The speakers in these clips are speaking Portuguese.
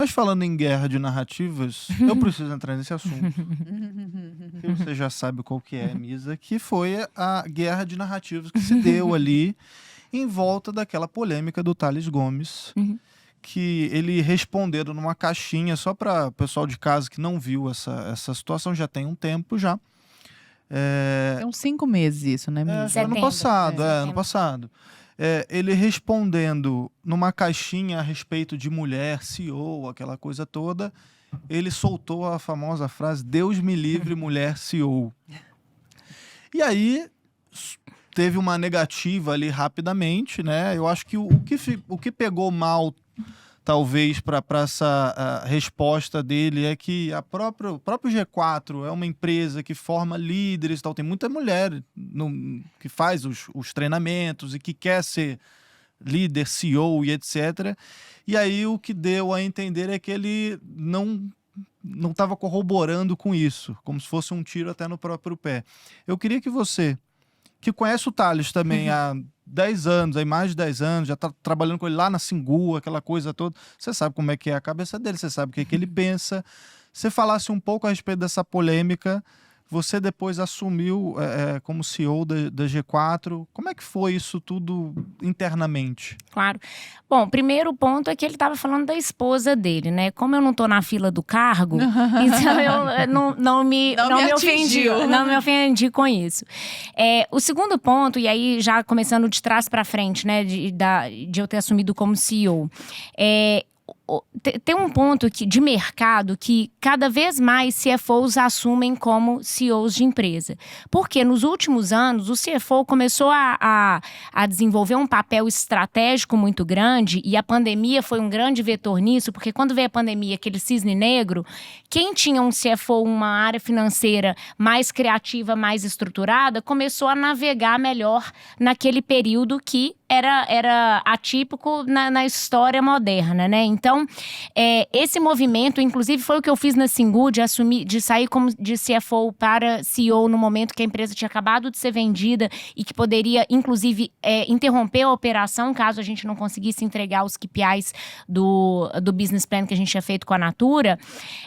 Mas falando em guerra de narrativas, eu preciso entrar nesse assunto. Que você já sabe qual que é, Misa, que foi a guerra de narrativas que se deu ali em volta daquela polêmica do Thales Gomes, que ele respondendo numa caixinha, só para o pessoal de casa que não viu essa situação, já tem um tempo já. Tem uns 5 meses isso, né, Misa? Ano Setembro. passado, ano Setembro. passado. Ele respondendo numa caixinha a respeito de mulher, CEO, aquela coisa toda, ele soltou a famosa frase, Deus me livre, mulher CEO. E aí teve uma negativa ali rapidamente, né? Eu acho que o que pegou mal, talvez, para essa resposta dele é que o próprio G4 é uma empresa que forma líderes e tal. Tem muita mulher que faz os treinamentos e que quer ser líder, CEO e etc. E aí o que deu a entender é que ele não estava corroborando com isso, como se fosse um tiro até no próprio pé. Eu queria que você, que conhece o Thales também há 10 anos, aí mais de 10 anos, já tá trabalhando com ele lá na Singu, aquela coisa toda. Você sabe como é que é a cabeça dele, você sabe o que é que ele pensa. Você falasse um pouco a respeito dessa polêmica, você depois assumiu como CEO da G4. Como é que foi isso tudo internamente? Claro. Bom, primeiro ponto é que ele estava falando da esposa dele, né? Como eu não tô na fila do cargo, então eu não me ofendi. atingiu. Não me ofendi com isso. O segundo ponto, e aí já começando de trás para frente, né? De eu ter assumido como CEO. Tem um ponto de mercado que cada vez mais CFOs assumem como CEOs de empresa. Porque nos últimos anos, o CFO começou a desenvolver um papel estratégico muito grande, e a pandemia foi um grande vetor nisso, porque quando veio a pandemia, aquele cisne negro, quem tinha um CFO, uma área financeira mais criativa, mais estruturada, começou a navegar melhor naquele período que era atípico na história moderna, né? Então, esse movimento, inclusive, foi o que eu fiz na Singu, de sair como de CFO para CEO no momento que a empresa tinha acabado de ser vendida e que poderia, inclusive, interromper a operação caso a gente não conseguisse entregar os KPIs do business plan que a gente tinha feito com a Natura.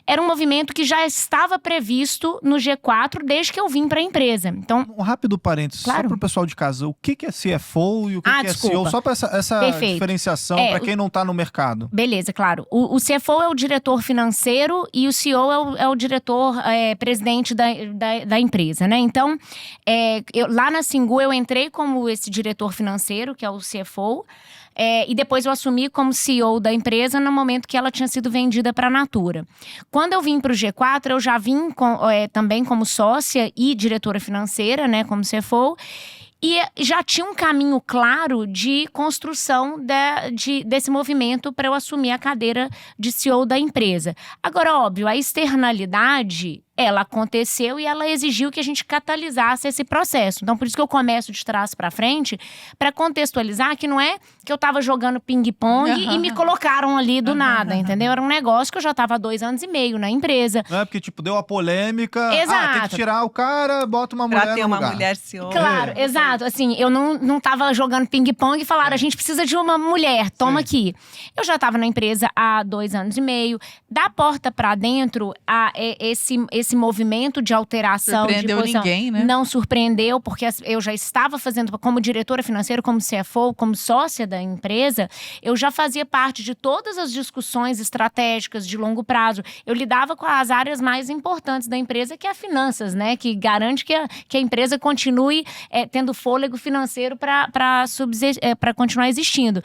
Era um movimento que já estava previsto no G4 desde que eu vim para a empresa. Então, Um rápido parênteses, Claro. só para o pessoal de casa. O que é CFO e o que é CEO? desculpa. Só para essa Perfeito. diferenciação, para quem não está no mercado. Beleza, claro. O CFO é o diretor financeiro e o CEO é o diretor presidente da empresa, né? Então, lá na Singu eu entrei como esse diretor financeiro, que é o CFO, e depois eu assumi como CEO da empresa no momento que ela tinha sido vendida para a Natura. Quando eu vim para o G4, eu já vim também como sócia e diretora financeira, né, como CFO. E já tinha um caminho claro de construção desse movimento para eu assumir a cadeira de CEO da empresa. Agora, óbvio, a externalidade, ela aconteceu e ela exigiu que a gente catalisasse esse processo. Então, por isso que eu começo de trás para frente, para contextualizar que não é que eu estava jogando ping-pong e me colocaram ali do nada, entendeu? Era um negócio que eu já estava há 2 anos e meio na empresa. Não é porque, tipo, deu a polêmica. Exato. Tem que tirar o cara, bota uma mulher Pra ter no uma lugar. mulher CEO. Claro, exato. Assim, eu não tava jogando ping-pong e falaram, a gente precisa de uma mulher, toma aqui. Eu já tava na empresa há 2 anos e meio. Da porta pra dentro, esse movimento de alteração Surpreendeu de posição ninguém, né? não surpreendeu, porque eu já estava fazendo, como diretora financeira, como CFO, como sócia da empresa, eu já fazia parte de todas as discussões estratégicas de longo prazo. Eu lidava com as áreas mais importantes da empresa, que é a finanças, né? Que garante que a empresa continue tendo fôlego financeiro para continuar existindo.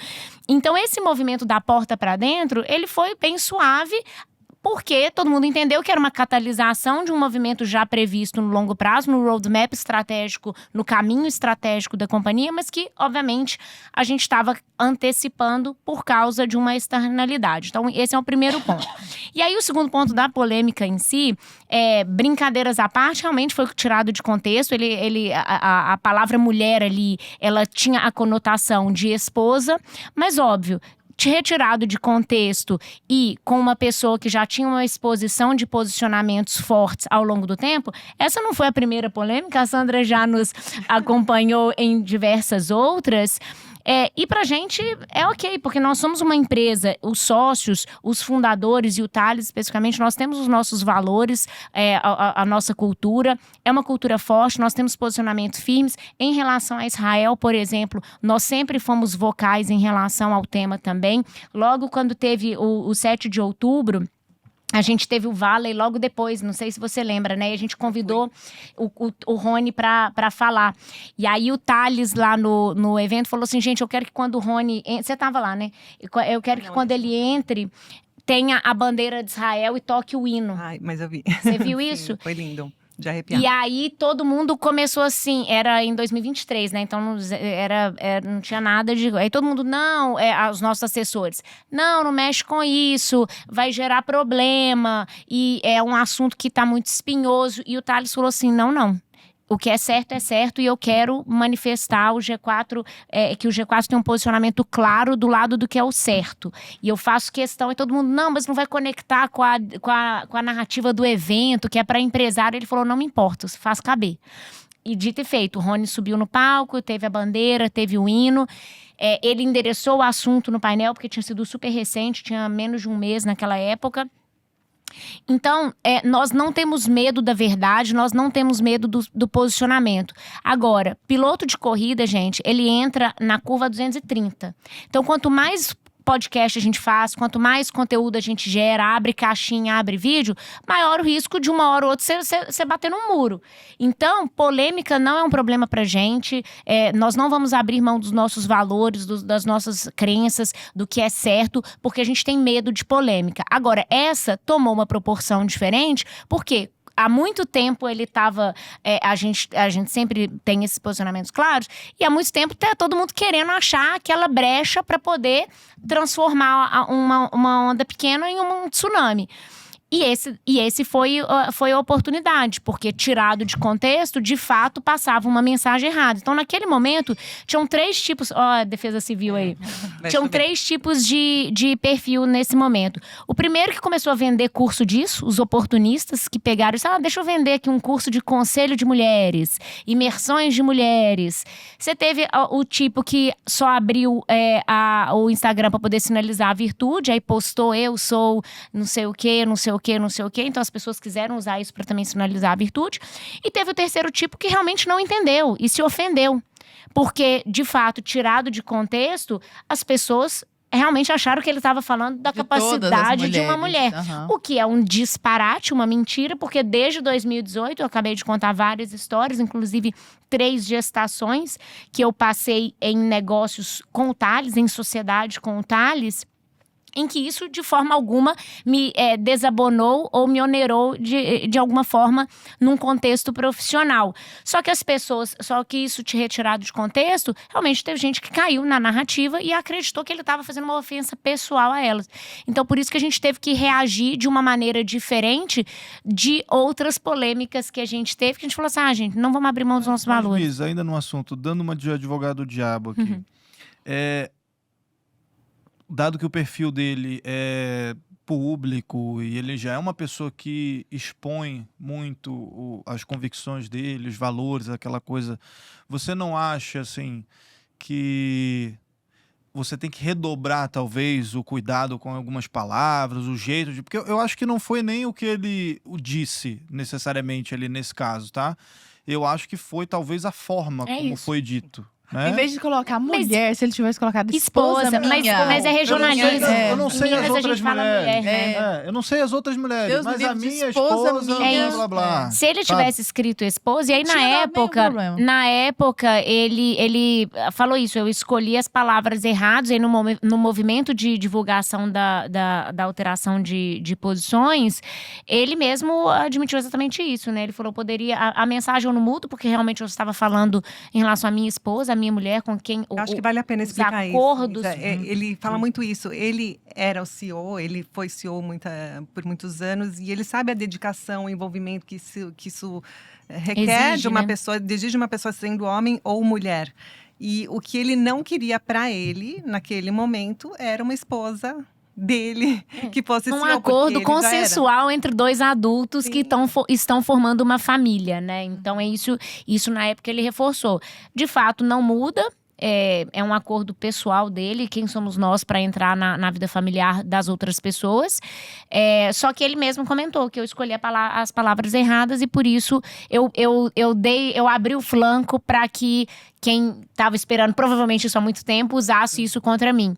Então, esse movimento da porta para dentro, ele foi bem suave, porque todo mundo entendeu que era uma catalisação de um movimento já previsto no longo prazo, no roadmap estratégico, no caminho estratégico da companhia, mas que, obviamente, a gente estava antecipando por causa de uma externalidade. Então, esse é o primeiro ponto. E aí, o segundo ponto da polêmica em si, brincadeiras à parte, realmente foi tirado de contexto. A palavra mulher ali, ela tinha a conotação de esposa, mas óbvio, retirado de contexto e com uma pessoa que já tinha uma exposição de posicionamentos fortes ao longo do tempo, essa não foi a primeira polêmica, a Sandra já nos acompanhou em diversas outras. E pra gente é ok, porque nós somos uma empresa, os sócios, os fundadores e o Thales especificamente, nós temos os nossos valores, a nossa cultura, é uma cultura forte, nós temos posicionamentos firmes. Em relação a Israel, por exemplo, nós sempre fomos vocais em relação ao tema também. Logo quando teve o 7 de outubro, a gente teve o Valley logo depois, não sei se você lembra, né? E a gente convidou o Rony pra falar. E aí o Thales lá no evento falou assim, gente, eu quero que quando o Rony... Você tava lá, né? Eu quero que quando ele entre, tenha a bandeira de Israel e toque o hino. Ai, mas eu vi. Você viu Sim, isso? foi lindo. De arrepiar. E aí todo mundo começou assim, era em 2023, né? Então não tinha nada de. Aí todo mundo, não, os nossos assessores, não mexe com isso, vai gerar problema, e é um assunto que tá muito espinhoso. E o Thales falou assim: não. O que é certo, e eu quero manifestar o G4, que o G4 tem um posicionamento claro do lado do que é o certo. E eu faço questão, e todo mundo, não, mas não vai conectar com a narrativa do evento, que é para empresário. Ele falou, não me importa, você faz caber. E dito e feito, o Rony subiu no palco, teve a bandeira, teve o hino. Ele endereçou o assunto no painel, porque tinha sido super recente, tinha menos de um mês naquela época. Então, nós não temos medo da verdade, nós não temos medo do posicionamento. Agora, piloto de corrida, gente, ele entra na curva 230. Então, quanto mais podcast a gente faz, quanto mais conteúdo a gente gera, abre caixinha, abre vídeo, maior o risco de uma hora ou outra você bater num muro. Então, polêmica não é um problema pra gente, nós não vamos abrir mão dos nossos valores, das nossas crenças, do que é certo, porque a gente tem medo de polêmica. Agora, essa tomou uma proporção diferente, porque há muito tempo ele estava... a gente sempre tem esses posicionamentos claros. E há muito tempo tá todo mundo querendo achar aquela brecha para poder transformar uma onda pequena em um tsunami. E esse foi a oportunidade, porque tirado de contexto, de fato, passava uma mensagem errada. Então, naquele momento, tinham 3 tipos... Ó, a Defesa Civil aí. Tinham 3 tipos de perfil nesse momento. O primeiro que começou a vender curso disso, os oportunistas que pegaram e disseram, deixa eu vender aqui um curso de conselho de mulheres, imersões de mulheres. Você teve o tipo que só abriu o Instagram para poder sinalizar a virtude, aí postou, eu sou não sei o quê, não sei o quê. Então as pessoas quiseram usar isso para também sinalizar a virtude. E teve o terceiro tipo que realmente não entendeu e se ofendeu. Porque, de fato, tirado de contexto, as pessoas realmente acharam que ele estava falando da capacidade de uma mulher. Uhum. O que é um disparate, uma mentira, porque desde 2018, eu acabei de contar várias histórias, inclusive 3 gestações que eu passei em negócios com o Thales, em sociedade com o Thales, em que isso, de forma alguma, me desabonou ou me onerou de alguma forma num contexto profissional. Só que isso te retirado de contexto, realmente teve gente que caiu na narrativa e acreditou que ele estava fazendo uma ofensa pessoal a elas. Então, por isso que a gente teve que reagir de uma maneira diferente de outras polêmicas que a gente teve, que a gente falou assim, gente, não vamos abrir mão dos nossos valores. Luiz, ainda no assunto, dando uma de advogado do diabo aqui. Uhum. Dado que o perfil dele é público e ele já é uma pessoa que expõe muito as convicções dele, os valores, aquela coisa, você não acha, assim, que você tem que redobrar, talvez, o cuidado com algumas palavras, o jeito de... Porque eu acho que não foi nem o que ele disse, necessariamente, ali nesse caso, tá? Eu acho que foi, talvez, a forma como isso. foi dito. Né? Em vez de colocar mulher, se ele tivesse colocado esposa minha. Mas é regionalismo. Eu não sei as outras mulheres. Né? Eu não sei as outras mulheres, Deus mas me a livre de minha esposa esposa, minha. blá, blá, blá. Se ele tivesse escrito esposa, e aí na época ele falou isso, eu escolhi as palavras erradas, aí no movimento de divulgação da alteração de posições, ele mesmo admitiu exatamente isso, né? Ele falou, a mensagem eu não mudo, porque realmente eu estava falando em relação à minha esposa, minha mulher, com quem eu acho que vale a pena explicar acordos. isso. Ele fala muito isso. Ele era o CEO, ele foi CEO por muitos anos e ele sabe a dedicação, o envolvimento que isso requer exige, de uma né? pessoa, exige de uma pessoa sendo homem ou mulher. E o que ele não queria para ele, naquele momento, era uma esposa dele que fosse um CEO, acordo consensual entre 2 adultos Sim. que estão formando uma família, né? Então isso na época ele reforçou. De fato, não muda. é um acordo pessoal dele, quem somos nós para entrar na vida familiar das outras pessoas. Só que ele mesmo comentou que eu escolhi as palavras erradas e por isso eu abri o flanco para que quem estava esperando provavelmente isso há muito tempo usasse isso contra mim.